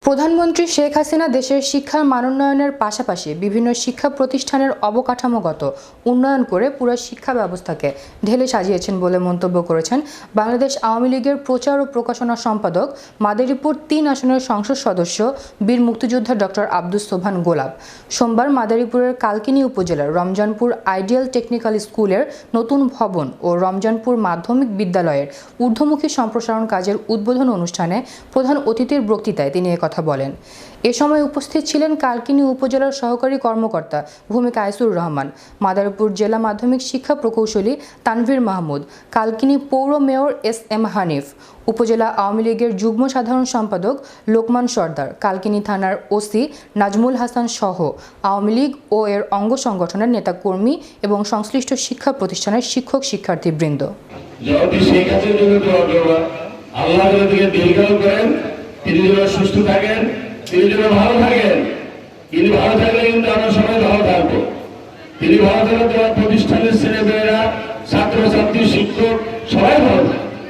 প্রধানমন্ত্রী শেখ হাসিনা দেশের শিক্ষার মানোন্নয়নের পাশাপাশি বিভিন্ন শিক্ষা প্রতিষ্ঠানের অবকাঠামোগত উন্নয়ন করে পুরো শিক্ষা ব্যবস্থাকে ঢেলে সাজিয়েছেন বলে মন্তব্য করেছেন বাংলাদেশ আওয়ামী লীগের প্রচার ও প্রকাশনা সম্পাদক, মাদারীপুর ৩ আসনের সংসদ সদস্য, বীর মুক্তিযোদ্ধা ডক্টর আব্দুস সোবহান গোলাপ। সোমবার মাদারীপুরের কালকিনি উপজেলার রমজানপুর আইডিয়াল টেকনিক্যাল স্কুলের নতুন ভবন ও রমজানপুর মাধ্যমিক বিদ্যালয়ের ঊর্ধ্বমুখী সম্প্রসারণ কাজের উদ্বোধন অনুষ্ঠানে প্রধান অতিথির বক্তৃতায় তিনি কথা বলেন। এ সময় উপস্থিত ছিলেন কালকিনি উপজেলার সহকারী কর্মকর্তা ভূমিকা আইসুর রহমান, মাদারীপুর জেলা মাধ্যমিক শিক্ষা প্রকৌশলী তানভীর মাহমুদ, কালকিনি পৌর মেয়র SM হানিফ, উপজেলা আওয়ামী লীগের যুগ্ম সাধারণ সম্পাদক লোকমান সর্দার, কালকিনি থানার OC নাজমুল হাসান সহ আওয়ামী লীগ ও এর অঙ্গ সংগঠনের নেতাকর্মী এবং সংশ্লিষ্ট শিক্ষা প্রতিষ্ঠানের শিক্ষক শিক্ষার্থীবৃন্দ। তিনি যেন সুস্থ থাকেন, তিনি যেন ভালো থাকেন। তিনি ভালো থাকলে কিন্তু আমরা সবাই ভালো থাকবো। তিনি ভালো থাকলে তোমার প্রতিষ্ঠানের ছেলেমেয়েরা, ছাত্রছাত্রী, শিক্ষক